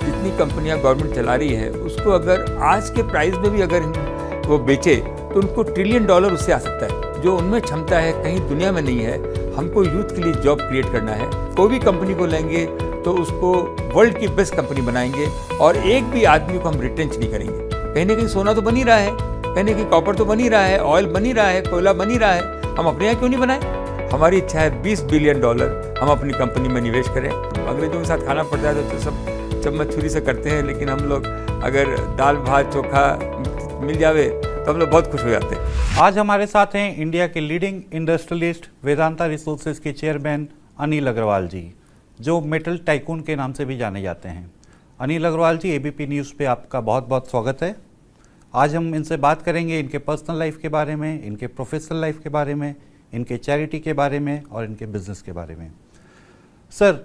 जितनी कंपनियां गवर्नमेंट चला रही है उसको अगर आज के प्राइस में भी अगर वो बेचे तो उनको $1 ट्रिलियन उससे आ सकता है। जो उनमें क्षमता है कहीं दुनिया में नहीं है। हमको यूथ के लिए जॉब क्रिएट करना है। कोई भी कंपनी को लेंगे तो उसको वर्ल्ड की बेस्ट कंपनी बनाएंगे और एक भी आदमी को हम रिटेंच नहीं करेंगे। कहीं ना कहीं सोना तो बन ही रहा है, कहीं ना कहीं कॉपर तो बन ही रहा है, ऑयल बन ही रहा है, कोयला बन ही रहा है। हम अपने यहाँ क्यों नहीं बनाए? हमारी इच्छा है $20 बिलियन हम अपनी कंपनी में निवेश करें। अंग्रेजों के साथ खाना पड़ता है तो सब चम्मच छुरी से करते हैं, लेकिन हम लोग अगर दाल भात चोखा मिल जावे तो हम लोग बहुत खुश हो जाते हैं। आज हमारे साथ हैं इंडिया के लीडिंग इंडस्ट्रियलिस्ट वेदांता रिसोर्सेज के चेयरमैन अनिल अग्रवाल जी, जो मेटल टाइकून के नाम से भी जाने जाते हैं। अनिल अग्रवाल जी, एबीपी न्यूज़ पे आपका बहुत बहुत स्वागत है। आज हम इनसे बात करेंगे इनके पर्सनल लाइफ के बारे में, इनके प्रोफेशनल लाइफ के बारे में, इनके चैरिटी के बारे में और इनके बिजनेस के बारे में। सर,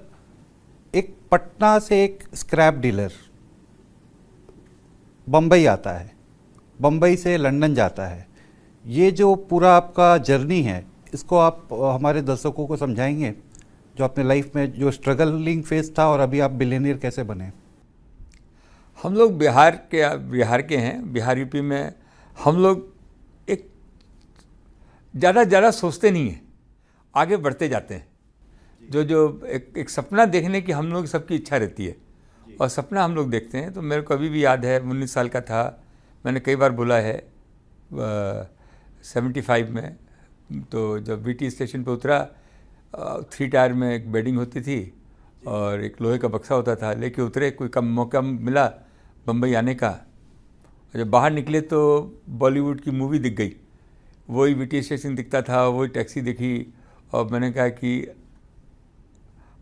एक पटना से एक स्क्रैप डीलर बम्बई आता है, बम्बई से लंदन जाता है। ये जो पूरा आपका जर्नी है, इसको आप हमारे दर्शकों को समझाएंगे, जो अपने लाइफ में जो स्ट्रगलिंग फेज था और अभी आप बिलियनियर कैसे बने? हम लोग बिहार के हैं। बिहार यूपी में हम लोग एक ज़्यादा सोचते नहीं हैं, आगे बढ़ते जाते हैं। जो एक सपना देखने की हम लोग सबकी इच्छा रहती है और सपना हम लोग देखते हैं। तो मेरे को अभी भी याद है, 19 साल का था, मैंने कई बार बोला है 75 में, तो जब बीटी स्टेशन पे उतरा, 3 टायर में एक बेडिंग होती थी और एक लोहे का बक्सा होता था, लेके उतरे। कोई कम मौका मिला बम्बई आने का, जब बाहर निकले तो बॉलीवुड की मूवी दिख गई। वही बीटी स्टेशन दिखता था, वही टैक्सी दिखी और मैंने कहा कि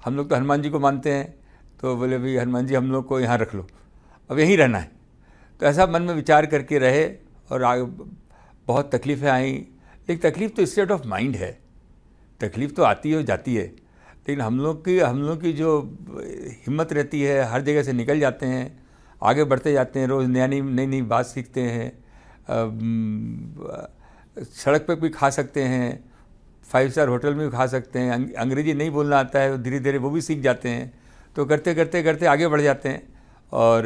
हम लोग तो हनुमान जी को मानते हैं, तो बोले भाई हनुमान जी हम लोग को यहाँ रख लो, अब यहीं रहना है। तो ऐसा मन में विचार करके रहे और आगे बहुत तकलीफ़ें आई। लेकिन तकलीफ़ तो स्टेट ऑफ माइंड है, तकलीफ़ तो आती है और जाती है, लेकिन हम लोग की जो हिम्मत रहती है, हर जगह से निकल जाते हैं, आगे बढ़ते जाते हैं, रोज़ नई बात सीखते हैं। सड़क पे भी खा सकते हैं, 5 स्टार होटल में भी खा सकते हैं। अंग्रेजी नहीं बोलना आता है, धीरे धीरे वो भी सीख जाते हैं। तो करते करते करते आगे बढ़ जाते हैं और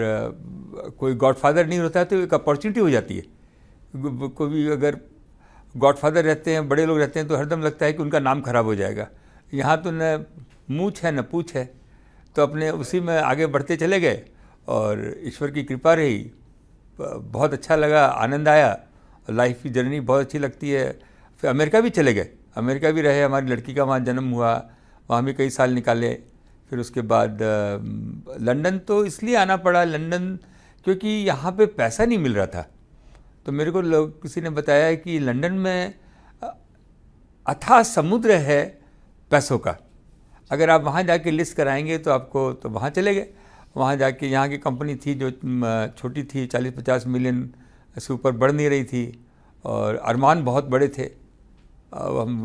कोई गॉडफादर नहीं होता है तो एक अपॉर्चुनिटी हो जाती है। कोई भी अगर गॉडफादर रहते हैं, बड़े लोग रहते हैं, तो हरदम लगता है कि उनका नाम खराब हो जाएगा। यहाँ तो न मूछ है न पूछ है, तो अपने उसी में आगे बढ़ते चले गए और ईश्वर की कृपा रही। बहुत अच्छा लगा, आनंद आया, लाइफ की जर्नी बहुत अच्छी लगती है। फिर अमेरिका भी चले गए, अमेरिका भी रहे, हमारी लड़की का वहाँ जन्म हुआ, वहाँ भी कई साल निकाले। फिर उसके बाद लंदन तो इसलिए आना पड़ा, लंदन क्योंकि यहाँ पे पैसा नहीं मिल रहा था। तो मेरे को किसी ने बताया कि लंदन में अथाह समुद्र है पैसों का, अगर आप वहाँ जाके लिस्ट कराएंगे तो आपको, तो वहाँ चले गए। वहाँ जाके यहाँ की कंपनी थी जो छोटी थी, 40-50 मिलियन से ऊपर बढ़ नहीं रही थी और अरमान बहुत बड़े थे। हम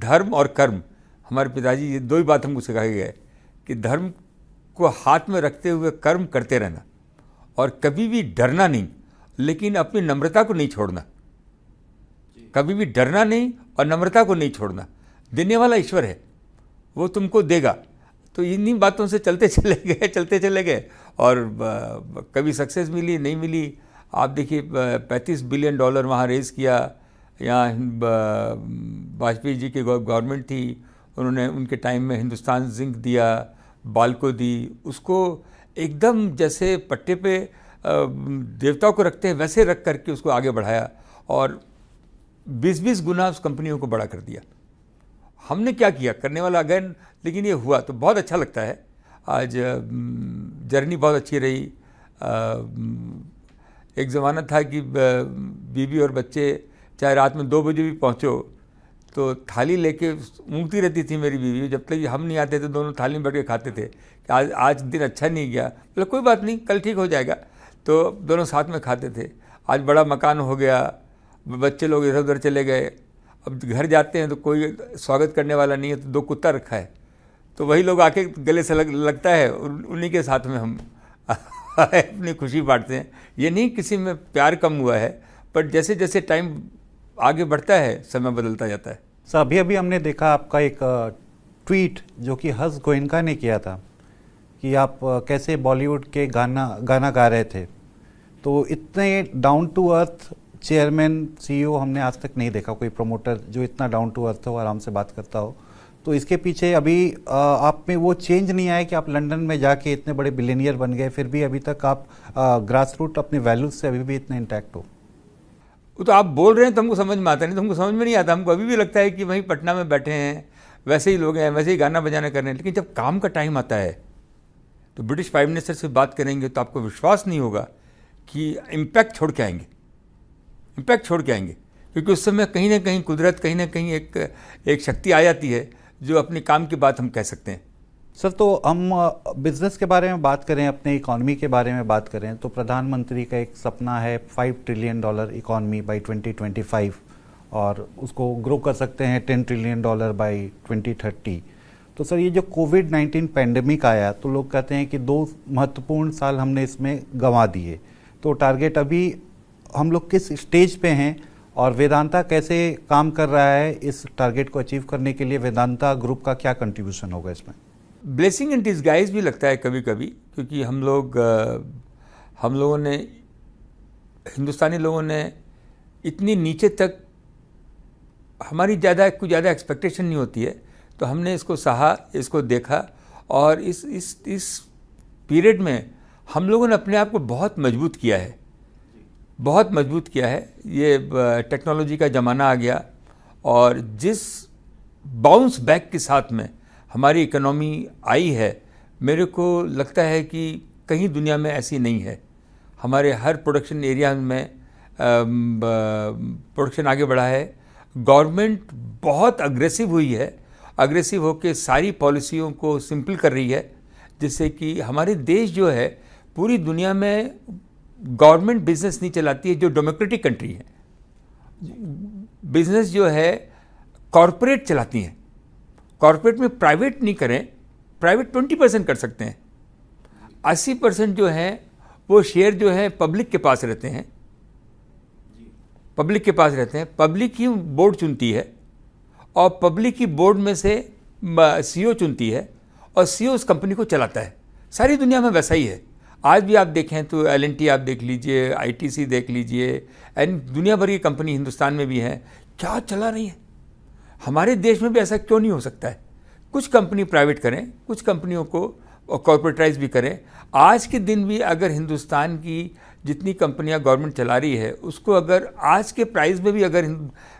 धर्म और कर्म, हमारे पिताजी ये 2 ही बात हमको सिखाए गए कि धर्म को हाथ में रखते हुए कर्म करते रहना और कभी भी डरना नहीं, लेकिन अपनी नम्रता को नहीं छोड़ना। कभी भी डरना नहीं और नम्रता को नहीं छोड़ना। देने वाला ईश्वर है, वो तुमको देगा। तो इन्हीं बातों से चलते चले गए और कभी सक्सेस मिली नहीं मिली। आप देखिए $35 बिलियन वहाँ रेज़ किया। यहाँ वाजपेयी जी की गवर्नमेंट थी, उन्होंने उनके टाइम में हिंदुस्तान जिंक दिया, बाल्को दी, उसको एकदम जैसे पट्टे पे देवताओं को रखते हैं वैसे रख करके उसको आगे बढ़ाया और 20-20 गुना उस कंपनियों को बड़ा कर दिया। हमने क्या किया, करने वाला अगेन, लेकिन ये हुआ तो बहुत अच्छा लगता है। आज जर्नी बहुत अच्छी रही। एक ज़माना था कि बीवी और बच्चे चाहे रात में 2 बजे भी पहुँचो तो थाली लेके ऊँगती रहती थी मेरी बीवी। जब तक हम नहीं आते थे दोनों थाली में बैठ के खाते थे कि आज दिन अच्छा नहीं गया, बोले कोई बात नहीं, कल ठीक हो जाएगा। तो दोनों साथ में खाते थे। आज बड़ा मकान हो गया, बच्चे लोग इधर उधर चले गए, अब घर जाते हैं तो कोई स्वागत करने वाला नहीं है, तो 2 कुत्ता रखा है, तो वही लोग आके गले से लगता है, उन्हीं के साथ में हम अपनी खुशी बांटते हैं। ये नहीं किसी में प्यार कम हुआ है, पर जैसे जैसे टाइम आगे बढ़ता है समय बदलता जाता है। सर, अभी हमने देखा आपका एक ट्वीट जो कि हर्ष गोयनका ने किया था कि आप कैसे बॉलीवुड के गाना गा रहे थे। तो इतने down to earth chairman CEO हमने आज तक नहीं देखा, कोई प्रमोटर जो इतना डाउन टू अर्थ हो, आराम से बात करता हो। तो इसके पीछे अभी आप में वो चेंज नहीं आया कि आप लंदन में जाके इतने बड़े बिलियनियर बन गए, फिर भी अभी तक आप ग्रास रूट अपने वैल्यूज से अभी भी इतने इंटैक्ट हो? वो तो आप बोल रहे हैं तो हमको समझ में आता नहीं, तो हमको समझ में नहीं आता। हमको अभी भी लगता है कि वहीं पटना में बैठे हैं, वैसे ही लोग हैं, वैसे ही गाना बजाना कर रहे हैं। लेकिन जब काम का टाइम आता है तो ब्रिटिश प्राइम मिनिस्टर से बात करेंगे तो आपको विश्वास नहीं होगा कि इम्पैक्ट छोड़ के आएंगे, क्योंकि उस समय कहीं ना कहीं कुदरत, कहीं ना कहीं एक शक्ति आ जाती है जो अपने काम की बात हम कह सकते हैं। सर, तो हम बिजनेस के बारे में बात करें, अपने इकॉनमी के बारे में बात करें, तो प्रधानमंत्री का एक सपना है $5 ट्रिलियन इकॉनमी बाय 2025, और उसको ग्रो कर सकते हैं $10 ट्रिलियन बाय 2030। तो सर, ये जो कोविड-19 पैंडेमिक आया तो लोग कहते हैं कि 2 महत्वपूर्ण साल हमने इसमें गंवा दिए। तो टारगेट अभी हम लोग किस स्टेज पे हैं और वेदांता कैसे काम कर रहा है इस टारगेट को अचीव करने के लिए? वेदांता ग्रुप का क्या कंट्रीब्यूशन होगा इसमें? ब्लेसिंग इन डिस्गाइज भी लगता है कभी कभी, क्योंकि हम लोगों ने, हिंदुस्तानी लोगों ने इतनी नीचे तक, हमारी कुछ ज़्यादा एक्सपेक्टेशन नहीं होती है, तो हमने इसको सहा, इसको देखा, और इस पीरियड में हम लोगों ने अपने आप को बहुत मजबूत किया है। ये टेक्नोलॉजी का ज़माना आ गया, और जिस बाउंस बैक के साथ में हमारी इकोनॉमी आई है, मेरे को लगता है कि कहीं दुनिया में ऐसी नहीं है। हमारे हर प्रोडक्शन एरिया में प्रोडक्शन आगे बढ़ा है। गवर्नमेंट बहुत अग्रेसिव हुई है, अग्रेसिव होकर सारी पॉलिसियों को सिंपल कर रही है, जिससे कि हमारे देश जो है, पूरी दुनिया में गवर्नमेंट बिजनेस नहीं चलाती है, जो डेमोक्रेटिक कंट्री है। बिजनेस जो है कॉरपोरेट चलाती हैं। कॉरपोरेट में प्राइवेट नहीं करें, प्राइवेट 20% कर सकते हैं, 80% जो है वो शेयर जो है पब्लिक के पास रहते हैं। पब्लिक ही बोर्ड चुनती है, और पब्लिक ही बोर्ड में से सीईओ चुनती है, और सीईओ उस कंपनी को चलाता है। सारी दुनिया में वैसा ही है। आज भी आप देखें तो L&T आप देख लीजिए, ITC देख लीजिए, एंड दुनिया भर की कंपनी हिंदुस्तान में भी हैं, क्या चला रही है। हमारे देश में भी ऐसा क्यों नहीं हो सकता है? कुछ कंपनी प्राइवेट करें, कुछ कंपनियों को कॉर्पोरेटाइज भी करें। आज के दिन भी अगर हिंदुस्तान की जितनी कंपनियां गवर्नमेंट चला रही है, उसको अगर आज के प्राइस में भी अगर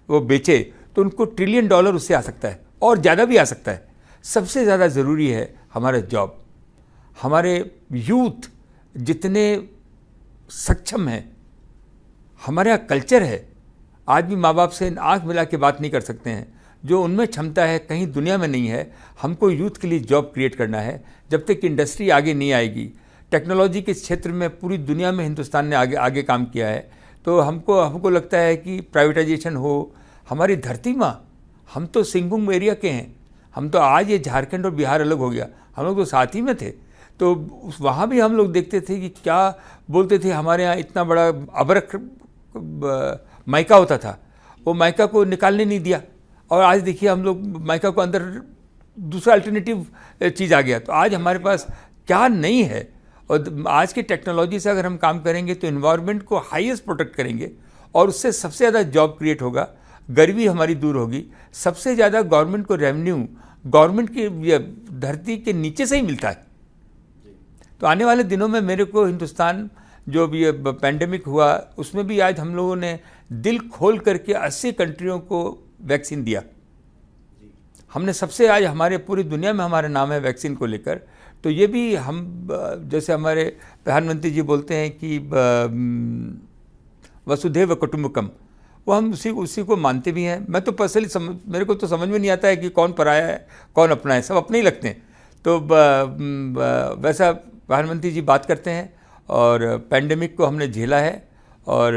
वो बेचे तो उनको $1 ट्रिलियन उससे आ सकता है, और ज़्यादा भी आ सकता है। सबसे ज़्यादा ज़रूरी है हमारा जॉब। हमारे यूथ जितने सक्षम हैं, हमारा कल्चर है, आज भी माँ बाप से आंख मिला के बात नहीं कर सकते हैं। जो उनमें क्षमता है कहीं दुनिया में नहीं है। हमको यूथ के लिए जॉब क्रिएट करना है। जब तक इंडस्ट्री आगे नहीं आएगी, टेक्नोलॉजी के क्षेत्र में पूरी दुनिया में हिंदुस्तान ने आगे काम किया है, तो हमको लगता है कि प्राइवेटाइजेशन हो। हमारी धरती माँ, हम तो सिंहभूम एरिया के हैं, हम तो आज ये झारखंड और बिहार अलग हो गया, हम लोग तो साथ ही में थे। तो वहाँ भी हम लोग देखते थे कि क्या बोलते थे, हमारे यहाँ इतना बड़ा अबरख माइका होता था, वो माइका को निकालने नहीं दिया, और आज देखिए हम लोग माइका को अंदर दूसरा अल्टरनेटिव चीज़ आ गया। तो आज हमारे पास क्या नहीं है, और आज की टेक्नोलॉजी से अगर हम काम करेंगे तो इन्वायरमेंट को हाईएस्ट प्रोटेक्ट करेंगे, और उससे सबसे ज़्यादा जॉब क्रिएट होगा, गरीबी हमारी दूर होगी। सबसे ज़्यादा गवर्नमेंट को रेवेन्यू गवर्नमेंट की धरती के नीचे से ही मिलता है। तो आने वाले दिनों में मेरे को हिंदुस्तान, जो भी पैंडेमिक हुआ उसमें भी आज हम लोगों ने दिल खोल करके 80 कंट्रियों को वैक्सीन दिया। हमने सबसे, आज हमारे पूरी दुनिया में हमारा नाम है वैक्सीन को लेकर। तो ये भी हम, जैसे हमारे प्रधानमंत्री जी बोलते हैं कि वसुधैव कुटुंबकम, वो हम उसी को मानते भी हैं। मैं तो पर्सनली मेरे को तो समझ में नहीं आता है कि कौन पराया है कौन अपना है, सब अपने ही लगते हैं। तो वैसा प्रधानमंत्री जी बात करते हैं, और पैंडेमिक को हमने झेला है, और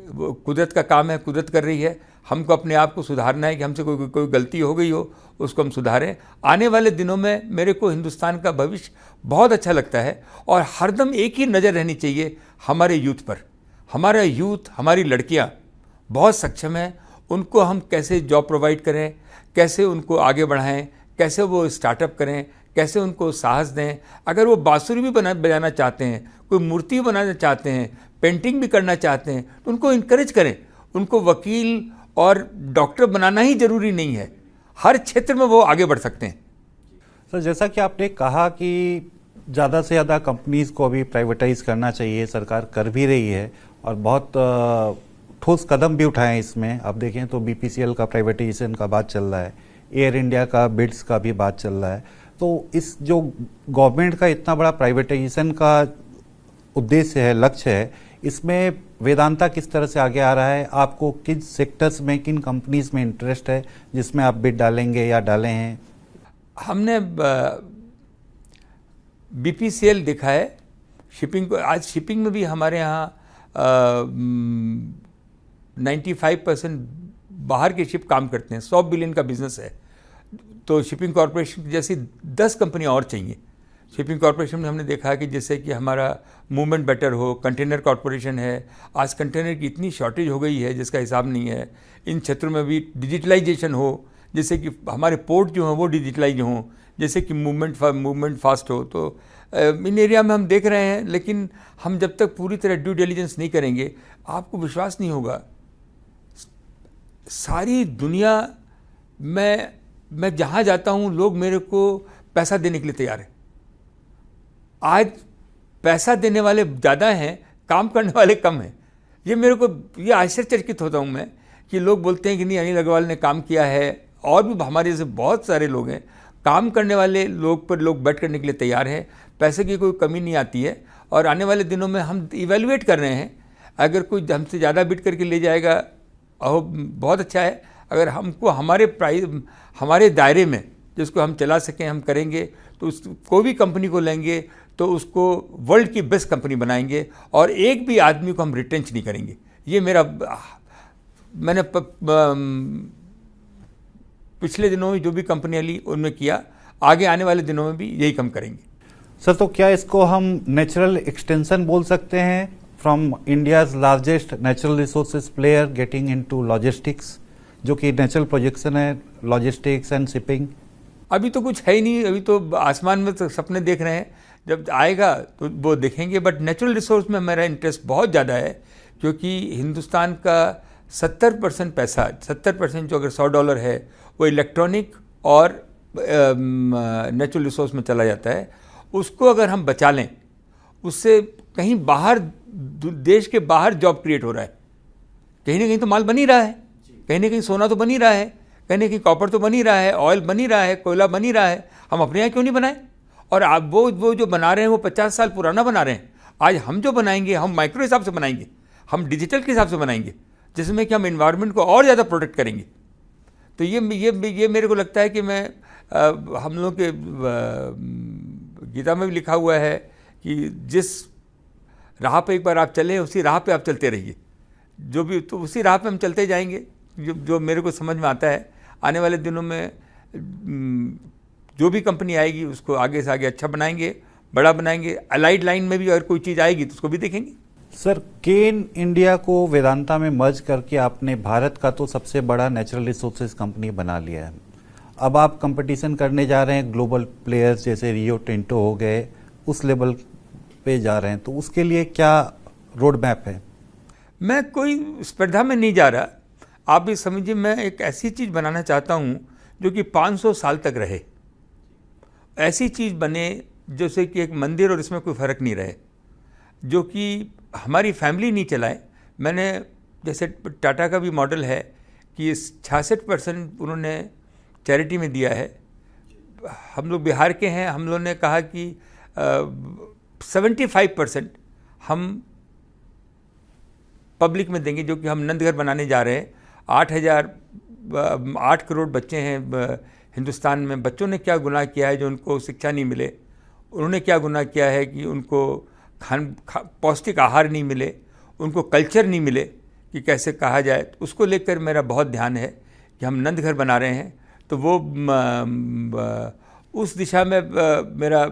वो कुदरत का काम है, कुदरत कर रही है। हमको अपने आप को सुधारना है कि हमसे कोई गलती हो गई हो, उसको हम सुधारें। आने वाले दिनों में मेरे को हिंदुस्तान का भविष्य बहुत अच्छा लगता है, और हरदम एक ही नज़र रहनी चाहिए हमारे यूथ पर। हमारा यूथ, हमारी लड़कियां बहुत सक्षम हैं, उनको हम कैसे जॉब प्रोवाइड करें, कैसे उनको आगे बढ़ाएं, कैसे वो स्टार्टअप करें, कैसे उनको साहस दें। अगर वो बांसुरी भी बजाना चाहते हैं, कोई मूर्ति बनाना चाहते हैं, पेंटिंग भी करना चाहते हैं, तो उनको इनकरेज करें। उनको वकील और डॉक्टर बनाना ही जरूरी नहीं है, हर क्षेत्र में वो आगे बढ़ सकते हैं। सर, जैसा कि आपने कहा कि ज़्यादा से ज़्यादा कंपनीज़ को अभी प्राइवेटाइज करना चाहिए, सरकार कर भी रही है और बहुत ठोस कदम भी उठाए हैं इसमें। आप देखें तो BPCL का प्राइवेटाइजेशन का बात चल रहा है, एयर इंडिया का बिड्स का भी बात चल रहा है। तो इस जो गवर्नमेंट का इतना बड़ा प्राइवेटाइजेशन का उद्देश्य है, लक्ष्य है, इसमें वेदांता किस तरह से आगे आ रहा है? आपको किन सेक्टर्स में, किन कंपनीज में इंटरेस्ट है जिसमें आप बिड डालेंगे या डाले हैं? हमने BPCL देखा है शिपिंग को। आज शिपिंग में भी हमारे यहाँ 95% बाहर के शिप काम करते हैं। 100 बिलियन का बिजनेस है। तो शिपिंग कॉरपोरेशन जैसी 10 कंपनियाँ और चाहिए। शिपिंग कॉरपोरेशन में हमने देखा है कि जैसे कि हमारा मूवमेंट बेटर हो। कंटेनर कॉरपोरेशन है, आज कंटेनर की इतनी शॉर्टेज हो गई है जिसका हिसाब नहीं है। इन क्षेत्रों में भी डिजिटलाइजेशन हो, जैसे कि हमारे पोर्ट जो हैं वो डिजिटलाइज हों, जैसे कि मूवमेंट फास्ट हो। तो इन एरिया में हम देख रहे हैं, लेकिन हम जब तक पूरी तरह ड्यू डिलिजेंस नहीं करेंगे, आपको विश्वास नहीं होगा। सारी दुनिया मैं जहाँ जाता हूँ, लोग मेरे को पैसा देने के लिए तैयार है। आज पैसा देने वाले ज़्यादा हैं, काम करने वाले कम हैं। ये आश्चर्यचकित होता हूँ मैं कि लोग बोलते हैं कि नहीं, अनिल अग्रवाल ने काम किया है। और भी हमारे जैसे बहुत सारे लोग हैं, काम करने वाले लोग पर लोग बैठ करने के लिए तैयार हैं। पैसे की कोई कमी नहीं आती है। और आने वाले दिनों में हम इवेल्युएट कर रहे हैं, अगर कोई हमसे ज़्यादा बिड करके ले जाएगा बहुत अच्छा है। अगर हमको हमारे दायरे में जिसको हम चला सकें हम करेंगे, तो उस कोई भी कंपनी को लेंगे तो उसको वर्ल्ड की बेस्ट कंपनी बनाएंगे और एक भी आदमी को हम रिटेंच नहीं करेंगे। ये मैंने पिछले दिनों में जो भी कंपनियाँ ली उनमें किया, आगे आने वाले दिनों में भी यही काम करेंगे। सर, तो क्या इसको हम नेचुरल एक्सटेंशन बोल सकते हैं, from India's largest natural resources player getting into logistics, जो कि नेचुरल प्रोजेक्शन है, लॉजिस्टिक्स एंड शिपिंग? अभी तो कुछ है ही नहीं, अभी तो आसमान में तो सपने देख रहे हैं, जब आएगा तो वो देखेंगे। बट नेचुरल रिसोर्स में मेरा इंटरेस्ट बहुत ज़्यादा है, क्योंकि हिंदुस्तान का 70% पैसा, 70% जो अगर $100 है वो इलेक्ट्रॉनिक और नेचुरल रिसोर्स में चला जाता है। उसको अगर हम बचा लें, उससे कहीं बाहर, देश के बाहर जॉब क्रिएट हो रहा है। कहीं ना कहीं तो माल बन ही रहा है, कहीं ना कहीं सोना तो बन ही रहा है, कहीं ना कहीं कॉपर तो बन ही रहा है, ऑयल बन ही रहा है, कोयला बन ही रहा है। हम अपने यहाँ क्यों नहीं बनाएं? और आप वो जो बना रहे हैं वो 50 साल पुराना बना रहे हैं। आज हम जो बनाएंगे, हम माइक्रो हिसाब से बनाएंगे, हम डिजिटल के हिसाब से बनाएंगे, जिसमें कि हम एनवायरनमेंट को और ज़्यादा प्रोटेक्ट करेंगे। तो ये मेरे को लगता है कि हम लोग के गीता में भी लिखा हुआ है कि जिस राह पे एक बार आप चले, उसी राह पे आप चलते रहिए। तो उसी राह पे हम चलते जाएंगे। जो मेरे को समझ में आता है, आने वाले दिनों में जो भी कंपनी आएगी उसको आगे से आगे अच्छा बनाएंगे, बड़ा बनाएंगे। अलाइड लाइन में भी अगर कोई चीज़ आएगी तो उसको भी देखेंगे। सर, केन इंडिया को वेदांता में मर्ज करके आपने भारत का तो सबसे बड़ा नेचुरल रिसोर्सेज कंपनी बना लिया है। अब आप कंपटीशन करने जा रहे हैं ग्लोबल प्लेयर्स जैसे रियो टिंटो हो गए, उस लेवल पे जा रहे हैं, तो उसके लिए क्या रोड मैप है? मैं कोई स्पर्धा में नहीं जा रहा। आप भी समझिए, मैं एक ऐसी चीज़ बनाना चाहता हूँ जो कि 500 साल तक रहे। ऐसी चीज़ बने जैसे कि एक मंदिर और इसमें कोई फ़र्क नहीं रहे, जो कि हमारी फैमिली नहीं चलाए। मैंने जैसे टाटा का भी मॉडल है कि 66% उन्होंने चैरिटी में दिया है। हम लोग बिहार के हैं, हम लोगों ने कहा कि 75% हम पब्लिक में देंगे, जो कि हम नंदघर बनाने जा रहे हैं। 8 करोड़ बच्चे हैं हिंदुस्तान में। बच्चों ने क्या गुनाह किया है जो उनको शिक्षा नहीं मिले? उन्होंने क्या गुनाह किया है कि उनको पौष्टिक आहार नहीं मिले, उनको कल्चर नहीं मिले कि कैसे कहा जाए? तो उसको लेकर मेरा बहुत ध्यान है कि हम नंदघर बना रहे हैं। तो वो उस दिशा में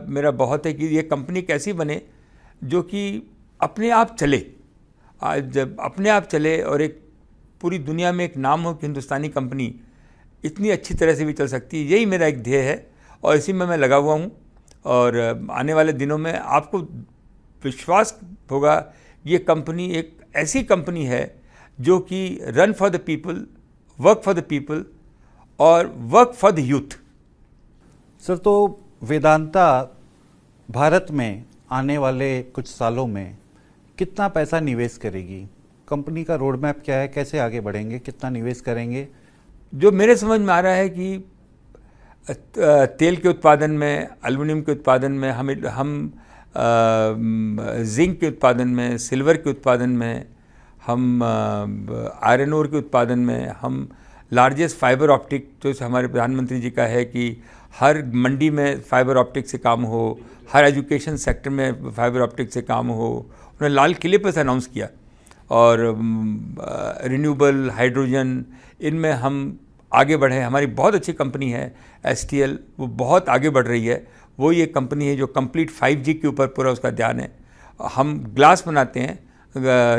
मेरा बहुत है कि ये कंपनी कैसी बने जो कि अपने आप चले। आज जब अपने आप चले और एक पूरी दुनिया में एक नाम हो कि हिंदुस्तानी कंपनी इतनी अच्छी तरह से भी चल सकती है, यही मेरा एक ध्येय है। और इसी में मैं लगा हुआ हूँ। और आने वाले दिनों में आपको विश्वास होगा, ये कंपनी एक ऐसी कंपनी है जो कि run for the people, work for the people और work for the youth. Sir, तो वेदांता भारत में आने वाले कुछ सालों में कितना पैसा निवेश करेगी? कंपनी का रोड मैप क्या है, कैसे आगे बढ़ेंगे, कितना निवेश करेंगे? जो मेरे समझ में आ रहा है कि तेल के उत्पादन में, एल्युमिनियम के उत्पादन में, हम जिंक के उत्पादन में, सिल्वर के उत्पादन में, हम आयरन ओर के उत्पादन में, हम लार्जेस्ट फाइबर ऑप्टिक, जो हमारे प्रधानमंत्री जी का है कि हर मंडी में फाइबर ऑप्टिक से काम हो, हर एजुकेशन सेक्टर में फाइबर ऑप्टिक से काम हो, उन्होंने लाल किले पर से अनाउंस किया। और रिन्यूएबल, हाइड्रोजन, इनमें हम आगे बढ़े। हमारी बहुत अच्छी कंपनी है STL, वो बहुत आगे बढ़ रही है। वो ये कंपनी है जो कंप्लीट 5G के ऊपर पूरा उसका ध्यान है। हम ग्लास बनाते हैं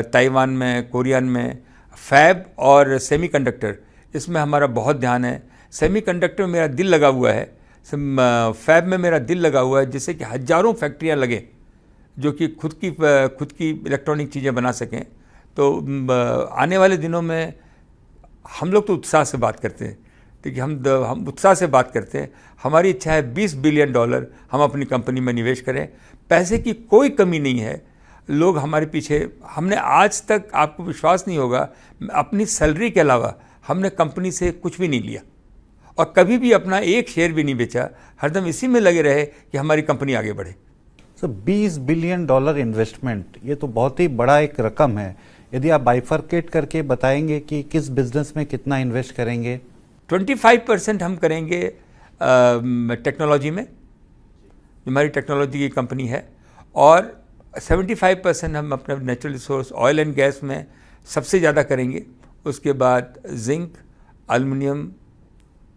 ताइवान में, कोरियन में, फैब और सेमीकंडक्टर, इसमें हमारा बहुत ध्यान है। सेमीकंडक्टर में मेरा दिल लगा हुआ है, फैब में मेरा दिल लगा हुआ है, जिससे कि हज़ारों फैक्ट्रियाँ लगे जो कि खुद की इलेक्ट्रॉनिक चीज़ें बना सकें। तो आने वाले दिनों में हम लोग तो उत्साह से बात करते हैं, देखिए हम उत्साह से बात करते हैं। हमारी इच्छा है $20 बिलियन हम अपनी कंपनी में निवेश करें। पैसे की कोई कमी नहीं है, लोग हमारे पीछे। हमने आज तक, आपको विश्वास नहीं होगा, अपनी सैलरी के अलावा हमने कंपनी से कुछ भी नहीं लिया और कभी भी अपना एक शेयर भी नहीं बेचा। हरदम इसी में लगे रहे कि हमारी कंपनी आगे बढ़े। सर, $20 बिलियन इन्वेस्टमेंट, ये तो बहुत ही बड़ा एक रकम है। यदि आप बाइफर्केट करके बताएंगे कि किस बिजनेस में कितना इन्वेस्ट करेंगे? 25% हम करेंगे टेक्नोलॉजी में, हमारी टेक्नोलॉजी की कंपनी है, और 75% हम अपने natural resource oil and gas में सबसे ज़्यादा करेंगे। उसके बाद जिंक, एल्युमिनियम,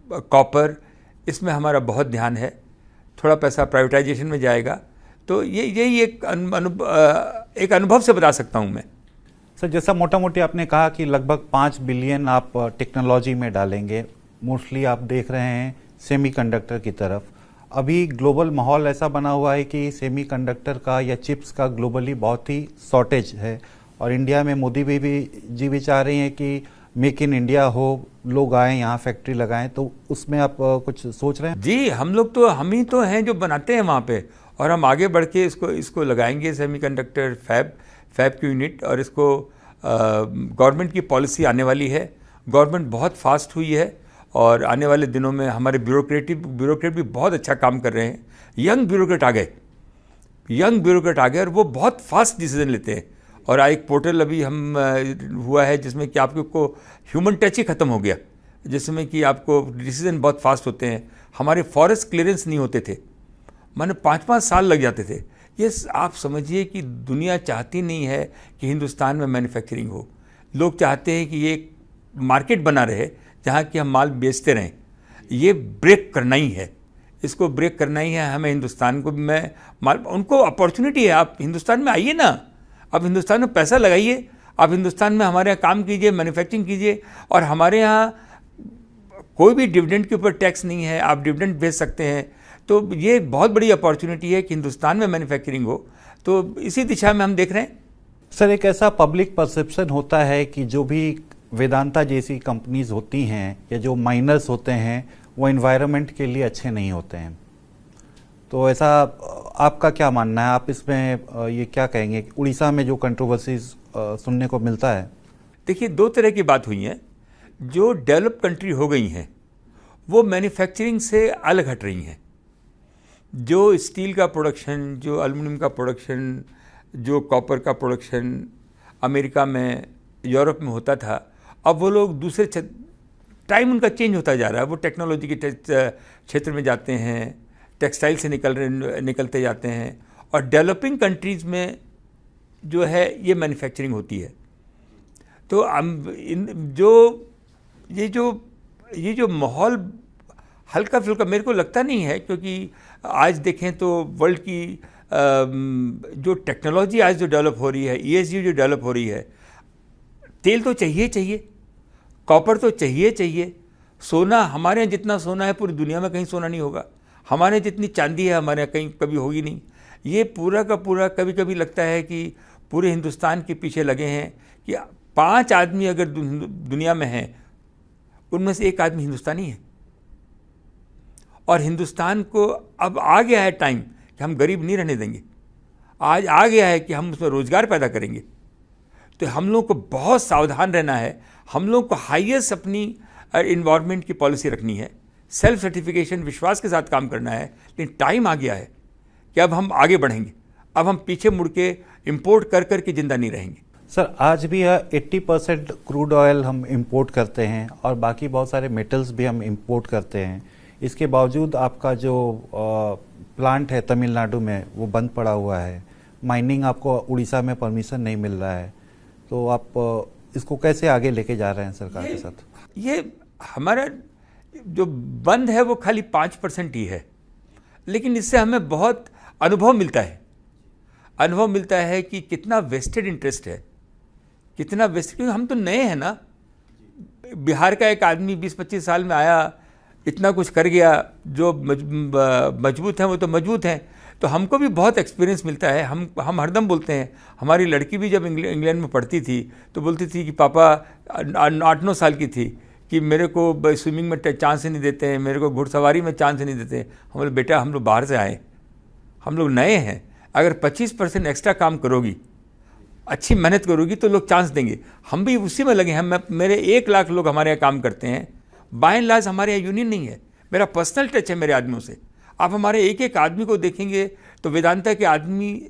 कॉपर, इसमें हमारा बहुत ध्यान है। थोड़ा पैसा प्राइवेटाइजेशन में जाएगा। तो यही एक अनुभव से बता सकता हूँ मैं। सर, जैसा मोटा मोटी आपने कहा कि लगभग 5 बिलियन आप टेक्नोलॉजी में डालेंगे, मोस्टली आप देख रहे हैं सेमीकंडक्टर की तरफ। अभी ग्लोबल माहौल ऐसा बना हुआ है कि सेमीकंडक्टर का या चिप्स का ग्लोबली बहुत ही शॉर्टेज है, और इंडिया में मोदी जी भी चाह रही हैं कि मेक इन इंडिया हो, लोग आएँ यहाँ फैक्ट्री लगाएं। तो उसमें आप कुछ सोच रहे हैं? जी, हम ही तो हैं जो बनाते हैं वहाँ पे, और हम आगे बढ़ के इसको लगाएंगे सेमीकंडक्टर फैब की यूनिट। और इसको गवर्नमेंट की पॉलिसी आने वाली है। गवर्नमेंट बहुत फास्ट हुई है और आने वाले दिनों में हमारे ब्यूरोक्रेट भी बहुत अच्छा काम कर रहे हैं। यंग ब्यूरोक्रेट आ गए और वो बहुत फास्ट डिसीजन लेते हैं। और एक पोर्टल अभी हम हुआ है जिसमें कि आपको ह्यूमन टच ही ख़त्म हो गया, जिसमें कि आपको डिसीजन बहुत फास्ट होते हैं। हमारे फॉरेस्ट क्लियरेंस नहीं होते थे, माने 5-5 साल लग जाते थे। ये आप समझिए कि दुनिया चाहती नहीं है कि हिंदुस्तान में मैन्युफैक्चरिंग हो। लोग चाहते हैं कि ये एक मार्केट बना रहे जहाँ कि हम माल बेचते रहें। ये ब्रेक करना ही है, इसको ब्रेक करना ही है हमें। हिंदुस्तान को उनको अपॉर्चुनिटी है, आप हिंदुस्तान में आइए ना, आप हिंदुस्तान में पैसा लगाइए, आप हिंदुस्तान में हमारे यहाँ काम कीजिए, मैन्युफैक्चरिंग कीजिए। और हमारे यहाँ कोई भी डिविडेंड के ऊपर टैक्स नहीं है, आप डिविडेंड भेज सकते हैं। तो ये बहुत बड़ी अपॉर्चुनिटी है कि हिंदुस्तान में मैन्युफैक्चरिंग हो। तो इसी दिशा में हम देख रहे हैं। सर, एक ऐसा पब्लिक परसेप्शन होता है कि जो भी वेदांता जैसी कंपनीज होती हैं या जो माइनर्स होते हैं वो एनवायरनमेंट के लिए अच्छे नहीं होते हैं। तो ऐसा आपका क्या मानना है? आप इसमें ये क्या कहेंगे? उड़ीसा में जो कंट्रोवर्सीज सुनने को मिलता है। देखिए, 2 तरह की बात हुई है। जो डेवलप कंट्री हो गई हैं वो मैन्युफैक्चरिंग से अलग हट रही हैं। जो स्टील का प्रोडक्शन, जो एल्युमिनियम का प्रोडक्शन, जो कॉपर का प्रोडक्शन अमेरिका में, यूरोप में होता था, अब वो लोग दूसरे टाइम उनका चेंज होता जा रहा है। वो टेक्नोलॉजी के क्षेत्र में जाते हैं, टेक्सटाइल से निकलते जाते हैं। और डेवलपिंग कंट्रीज़ में जो है ये मैन्युफैक्चरिंग होती है। तो ये जो माहौल हल्का फुल्का मेरे को लगता नहीं है, क्योंकि आज देखें तो वर्ल्ड की जो टेक्नोलॉजी आज जो डेवलप हो रही है, ESG जो डेवलप हो रही है, तेल तो चाहिए, कॉपर तो चाहिए, सोना हमारे यहाँ जितना सोना है पूरी दुनिया में कहीं सोना नहीं होगा। हमारे जितनी चांदी है हमारे यहाँ कहीं कभी होगी नहीं। ये पूरा का पूरा कभी कभी लगता है कि पूरे हिंदुस्तान के पीछे लगे हैं कि 5 आदमी अगर दुनिया में हैं उनमें से एक आदमी हिंदुस्तानी है। और हिंदुस्तान को अब आ गया है टाइम कि हम गरीब नहीं रहने देंगे। आज आ गया है कि हम उसमें रोज़गार पैदा करेंगे। तो हम लोग को बहुत सावधान रहना है। हम लोग को हाईएस्ट अपनी इन्वायरमेंट की पॉलिसी रखनी है, सेल्फ सर्टिफिकेशन विश्वास के साथ काम करना है। लेकिन टाइम आ गया है कि अब हम आगे बढ़ेंगे। अब हम पीछे मुड़ के इम्पोर्ट कर कर के जिंदा नहीं रहेंगे। सर, आज भी 80% क्रूड ऑयल हम इंपोर्ट करते हैं और बाकी बहुत सारे मेटल्स भी हम इंपोर्ट करते हैं। इसके बावजूद आपका जो प्लांट है तमिलनाडु में वो बंद पड़ा हुआ है। माइनिंग आपको उड़ीसा में परमिशन नहीं मिल रहा है। तो आप इसको कैसे आगे लेके जा रहे हैं सरकार के साथ? ये हमारा जो बंद है वो खाली 5% ही है, लेकिन इससे हमें बहुत अनुभव मिलता है। अनुभव मिलता है कि कितना वेस्टेड इंटरेस्ट है, कितना वेस्टेड। क्योंकि हम तो नए हैं ना। बिहार का एक आदमी 20-25 साल में आया, इतना कुछ कर गया। जो मजबूत हैं वो तो मजबूत हैं। तो हमको भी बहुत एक्सपीरियंस मिलता है। हम हरदम बोलते हैं। हमारी लड़की भी जब इंग्लैंड में पढ़ती थी तो बोलती थी कि पापा 8-9 साल की थी कि मेरे को स्विमिंग में चांस ही नहीं देते हैं, मेरे को घुड़सवारी में चांस ही नहीं देते। हम बोले बेटा हम लोग बाहर से आए, हम लोग नए हैं। अगर 25% एक्स्ट्रा काम करोगी, अच्छी मेहनत करोगी तो लोग चांस देंगे। हम भी उसी में लगे हैं। मेरे 1 लाख लोग हमारे यहाँ काम करते हैं। बाय एंड लार्ज हमारे यहाँ यूनियन नहीं है। मेरा पर्सनल टच है मेरे आदमियों से। आप हमारे एक एक आदमी को देखेंगे तो वेदांता के आदमी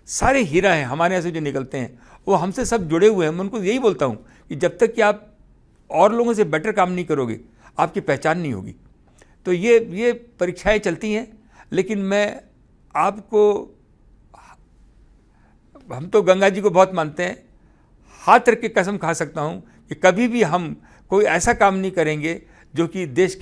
सारे हीरा हैं हमारे यहाँ से जो निकलते हैं, वो हमसे सब जुड़े हुए हैं। मैं उनको यही बोलता हूँ कि जब तक कि आप और लोगों से बेटर काम नहीं करोगे आपकी पहचान नहीं होगी। तो ये परीक्षाएं चलती हैं। लेकिन मैं आपको, हम तो गंगा जी को बहुत मानते हैं, हाथ रख के कसम खा सकता हूँ कि कभी भी हम कोई ऐसा काम नहीं करेंगे जो कि देश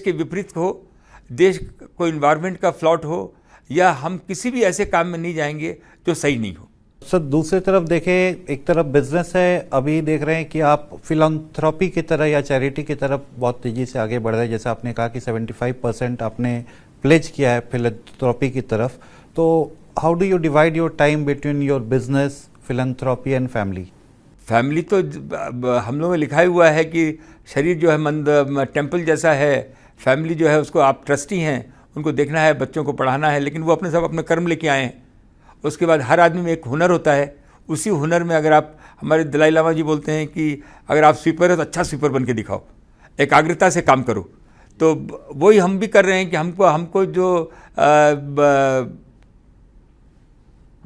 के विपरीत हो, देश को इन्वायरमेंट का फ्लॉट हो, या हम किसी भी ऐसे काम में नहीं जाएंगे जो सही नहीं हो। सर, दूसरी तरफ देखें, एक तरफ बिजनेस है, अभी देख रहे हैं कि आप फिलैंथ्रोपी की तरह या चैरिटी की तरफ बहुत तेज़ी से आगे बढ़ रहे हैं। जैसे आपने कहा कि 75% आपने प्लेज किया है फिलैंथ्रोपी की तरफ। तो how do you divide your time between your business, philanthropy and family? Family तो हम लोगों में लिखा हुआ है कि शरीर जो है टेम्पल जैसा है। फैमिली जो है उसको आप ट्रस्टी हैं, उनको देखना है, बच्चों को पढ़ाना है। लेकिन वो अपने कर्म लेके आए हैं। उसके बाद हर आदमी में एक हुनर होता है। उसी हुनर में अगर आप, हमारे दलाई लामा जी बोलते हैं कि अगर आप स्वीपर है तो अच्छा स्वीपर बन के दिखाओ, एकाग्रता से काम करो। तो वही हम भी कर रहे हैं कि हमको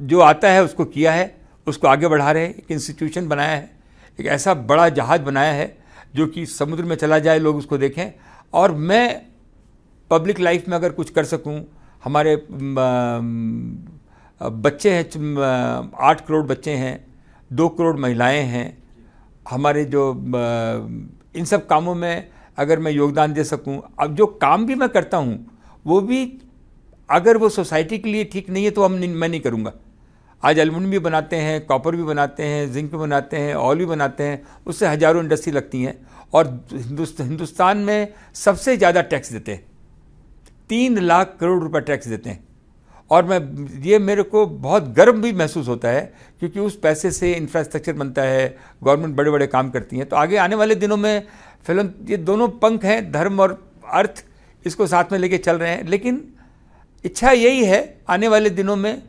जो आता है उसको किया है, उसको आगे बढ़ा रहे हैं। एक इंस्टीट्यूशन बनाया है, एक ऐसा बड़ा जहाज़ बनाया है जो कि समुद्र में चला जाए, लोग उसको देखें। और मैं पब्लिक लाइफ में अगर कुछ कर सकूं, हमारे बच्चे हैं, 8 करोड़ बच्चे हैं, 2 करोड़ महिलाएं हैं। हमारे जो इन सब कामों में अगर मैं योगदान दे सकूं, अब जो काम भी मैं करता हूं वो भी अगर वो सोसाइटी के लिए ठीक नहीं है तो मैं नहीं करूंगा। आज एल्युमिनियम भी बनाते हैं, कॉपर भी बनाते हैं, जिंक भी बनाते हैं, ऑयल भी बनाते हैं। उससे हजारों इंडस्ट्री लगती हैं। और हिंदुस्तान में सबसे ज़्यादा टैक्स देते हैं, 3 लाख करोड़ रुपए टैक्स देते हैं। और मेरे को बहुत गर्व भी महसूस होता है क्योंकि उस पैसे से इंफ्रास्ट्रक्चर बनता है, गवर्नमेंट बड़े बड़े काम करती हैं। तो आगे आने वाले दिनों में ये दोनों पंख हैं, धर्म और अर्थ, इसको साथ में लेके चल रहे हैं। लेकिन इच्छा यही है आने वाले दिनों में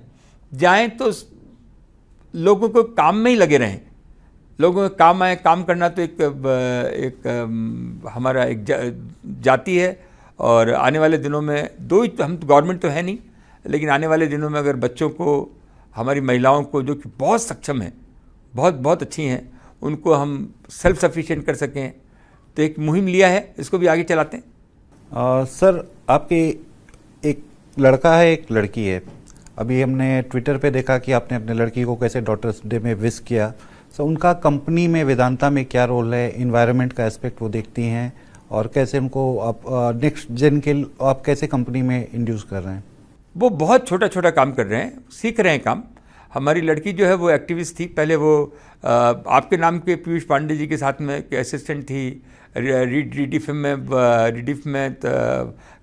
जाएं तो लोगों को काम में ही लगे रहें, लोगों को काम आए। काम करना तो हमारा एक जाति है। और आने वाले दिनों में हम गवर्नमेंट तो है नहीं, लेकिन आने वाले दिनों में अगर बच्चों को, हमारी महिलाओं को जो कि बहुत सक्षम हैं, बहुत अच्छी हैं, उनको हम सेल्फ सफिशिएंट कर सकें, तो एक मुहिम लिया है, इसको भी आगे चलाते हैं। सर, आपके एक लड़का है, एक लड़की है। अभी हमने ट्विटर पे देखा कि आपने अपने लड़की को कैसे डॉटर्स डे में विश किया। सो उनका कंपनी में, वेदांता में क्या रोल है? इन्वायरमेंट का एस्पेक्ट वो देखती हैं और कैसे उनको आप नेक्स्ट जेन के आप कैसे कंपनी में इंड्यूस कर रहे हैं? वो बहुत छोटा छोटा काम कर रहे हैं, सीख रहे हैं काम। हमारी लड़की जो है वो एक्टिविस्ट थी। पहले वो आपके नाम के पीयूष पांडे जी के साथ में असिस्टेंट थी, रीडिफ में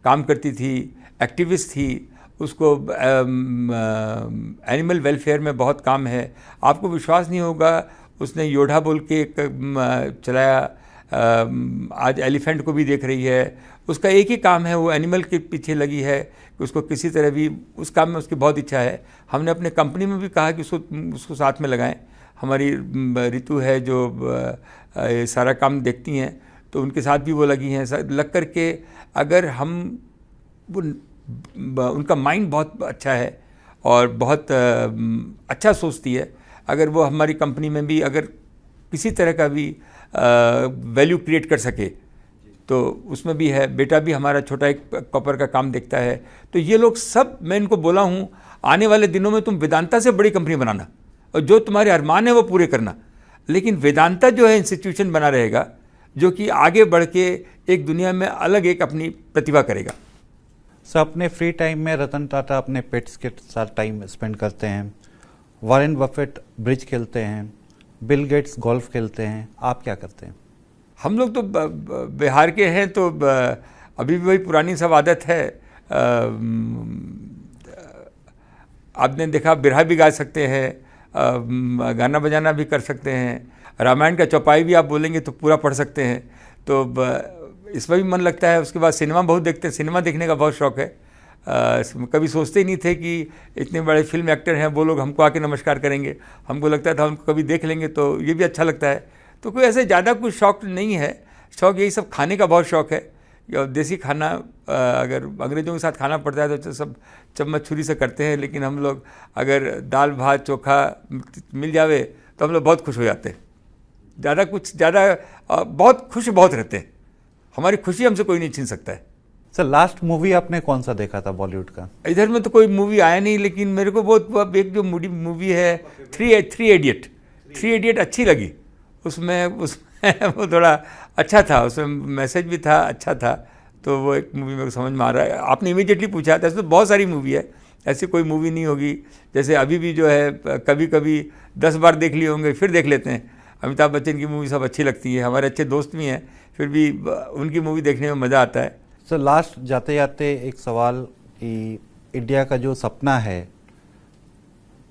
काम करती थी, एक्टिविस्ट थी। उसको एनिमल वेलफेयर में बहुत काम है। आपको विश्वास नहीं होगा, उसने योढ़ा बोल के एक चलाया, आज एलिफेंट को भी देख रही है। उसका एक ही काम है, वो एनिमल के पीछे लगी है कि उसको किसी तरह भी उस काम में उसकी बहुत इच्छा है। हमने अपने कंपनी में भी कहा कि उसको साथ में लगाएं। हमारी ऋतु है जो सारा काम देखती हैं, तो उनके साथ भी वो लगी हैं। लग कर के अगर हम उनका माइंड बहुत अच्छा है और बहुत अच्छा सोचती है। अगर वो हमारी कंपनी में भी अगर किसी तरह का भी वैल्यू क्रिएट कर सके तो उसमें भी है। बेटा भी हमारा छोटा एक कॉपर का काम देखता है। तो ये लोग सब, मैं इनको बोला हूँ आने वाले दिनों में तुम वेदांता से बड़ी कंपनी बनाना और जो तुम्हारे अरमान है वो पूरे करना, लेकिन वेदांता जो है इंस्टीट्यूशन बना रहेगा जो कि आगे बढ़ के एक दुनिया में अलग एक अपनी प्रतिभा करेगा। सर, अपने फ्री टाइम में रतन टाटा अपने पेट्स के साथ टाइम स्पेंड करते हैं, वॉरेन बफेट ब्रिज खेलते हैं, बिल गेट्स गोल्फ खेलते हैं। आप क्या करते हैं? हम लोग तो बिहार के हैं तो अभी भी वही पुरानी सब आदत है। आपने देखा बिरहा भी गा सकते हैं, गाना बजाना भी कर सकते हैं, रामायण का चौपाई भी आप बोलेंगे तो पूरा पढ़ सकते हैं। तो इसमें भी मन लगता है। उसके बाद सिनेमा बहुत देखते हैं, सिनेमा देखने का बहुत शौक़ है। कभी सोचते ही नहीं थे कि इतने बड़े फिल्म एक्टर हैं वो लोग हमको आके नमस्कार करेंगे। हमको लगता था उनको कभी देख लेंगे तो ये भी अच्छा लगता है। तो कोई ऐसे ज़्यादा कुछ शौक़ नहीं है। शौक़ यही सब खाने का बहुत शौक़ है। और देसी खाना अगर अंग्रेज़ों के साथ खाना पड़ता है तो सब चम्मच छुरी से करते हैं, लेकिन हम लोग अगर दाल भात चोखा मिल जावे तो हम लोग बहुत खुश हो जाते हैं। बहुत खुश बहुत रहते हैं। हमारी खुशी हमसे कोई नहीं छीन सकता है। सर, लास्ट मूवी आपने कौन सा देखा था बॉलीवुड का? इधर में तो कोई मूवी आया नहीं, लेकिन मेरे को बहुत एक जो मूवी है थ्री इडियट अच्छी लगी। उसमें वो थोड़ा अच्छा था, उसमें मैसेज भी था, अच्छा था। तो वो एक मूवी मेरे को समझ में आ रहा है। आपने इमीडिएटली पूछा था, ऐसे तो बहुत सारी मूवी है, ऐसी कोई मूवी नहीं होगी। जैसे अभी भी जो है कभी कभी 10 बार देख लिए होंगे फिर देख लेते हैं। अमिताभ बच्चन की मूवी सब अच्छी लगती है, हमारे अच्छे दोस्त भी हैं, फिर भी उनकी मूवी देखने में मज़ा आता है। सर, लास्ट जाते जाते एक सवाल कि इंडिया का जो सपना है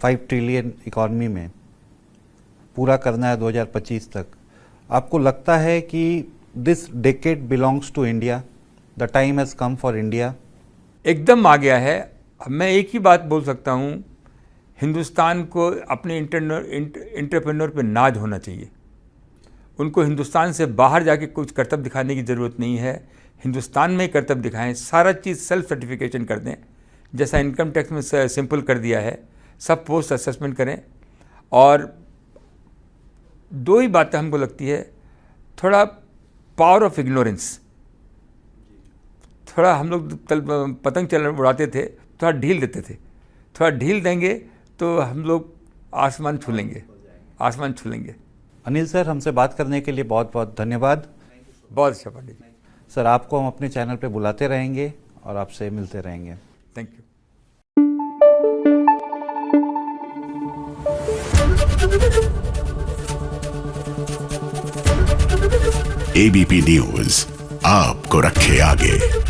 5 ट्रिलियन इकॉनमी में पूरा करना है 2025 तक, आपको लगता है कि this decade belongs to India, the time has come for India? एकदम आ गया है। मैं एक ही बात बोल सकता हूँ, हिंदुस्तान को अपने इंटरप्रेन्योर पे नाज होना चाहिए। उनको हिंदुस्तान से बाहर जाके कुछ कर्तव्य दिखाने की ज़रूरत नहीं है, हिंदुस्तान में ही कर्तव्य दिखाएं। सारा चीज़ सेल्फ सर्टिफिकेशन कर दें, जैसा इनकम टैक्स में सिंपल कर दिया है। सब पोस्ट असेसमेंट करें। और 2 ही बातें हमको लगती है, थोड़ा पावर ऑफ इग्नोरेंस। थोड़ा हम लोग पतंग उड़ाते थे, थोड़ा ढील देते थे। थोड़ा ढील देंगे तो हम लोग आसमान छू लेंगे। अनिल सर, हमसे बात करने के लिए बहुत बहुत धन्यवाद। बहुत अच्छा पांडे जी। सर, आपको हम अपने चैनल पे बुलाते रहेंगे और आपसे मिलते रहेंगे। Thank you. एबीपी न्यूज आपको रखे आगे।